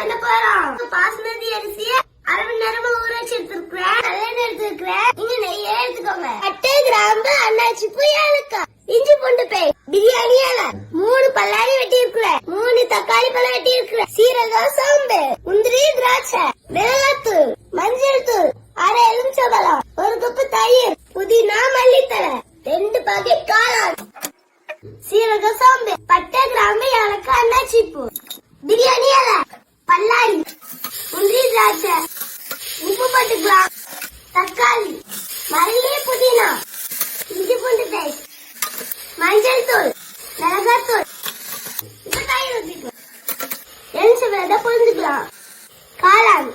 பண்ண போறோம். பாஸ்மதி அரிசிய அரை மணி நேரமா ஊற வச்சு எடுத்துருக்கேன். நல்லெண்ணெய் எடுத்துருக்கேன். நீங்க நெய்யே எடுத்துக்கோங்க. பட்டை, கிராம்பு, அன்னாச்சி பூ, ஏலக்காய், இஞ்சி பூண்டு பேஸ்ட், பிரியாணி இலை, 3 பல்லாரி வெட்டி இருக்கிறேன், 3 தக்காளி பழம் வெட்டி இருக்கிறேன், சீரகம், சோம்பு, முந்திரி, திராட்சை, மிளகாத்தூள், மஞ்சள் தூள், அரை எலுமிச்சம்பழம், 1 கப்பு தயிர், புதினா, மல்லித்தழை, 2 பாக்கெட் காளான், சீரகம், சோம்பு, பட்டை, கிராம்பு, ஏலக்காய், அன்னாச்சி பூ, பிரியாணி இலை, பல்லாரி, முந்திரி, திராட்சை, உப்பு போட்டுக்கலாம், தக்காளி, மல்லி, புதினா, இஞ்சி பூண்டு பேஸ்ட், மஞ்சள் தூள், மிளகாத்தூள், தயிர் ஊத்திக்கலாம், எலுமிச்சம்பழத்தை புரிஞ்சுக்கலாம், காளான்,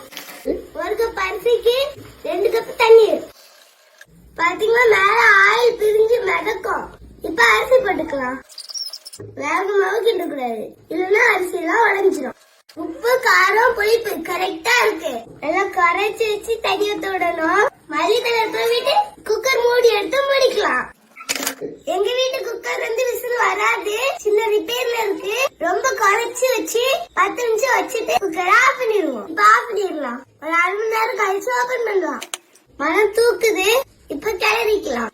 1 கப் அரிசிக்கு 2 கப் தண்ணீர். பாத்தீங்கன்னா மேல ஆயில் பிரிஞ்சு மிதக்கும். இப்ப அரிசி போட்டுக்கலாம். வேகமாவும் கிண்டக்கூடாது, இல்லைன்னா அரிசி எல்லாம் உடைஞ்சிரும். உப்பு, காரம், புளிப்பு கரெக்டா இருக்கு. எல்லாம் கரைச்சி வச்சு தண்ணி ஊத்த விடணும். மல்லித்தலை தூவிட்டு குக்கர் மூடி எடுத்து முடிக்கலாம். எங்க வீட்டு குக்கர் விசில் வராது, சின்ன ரிப்பேர்ல இருக்கு. ரொம்ப குறைச்சு வச்சு 10 நிமிஷம் வச்சுட்டு குக்கர் ஆஃப் பண்ணிடுவோம். இப்ப ஆஃப் பண்ணிடலாம். ஒரு அரை மணி நேரம் கழிச்சு ஓபன் பண்ணலாம். மனம் தூக்குது. இப்ப கிளறிக்கலாம்.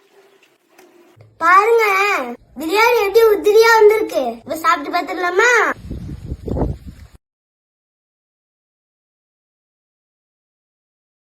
பாருங்க பிரியாணி எப்படி உதிரியா வந்திருக்கு. இப்ப சாப்பிட்டு பாத்துடலாமா?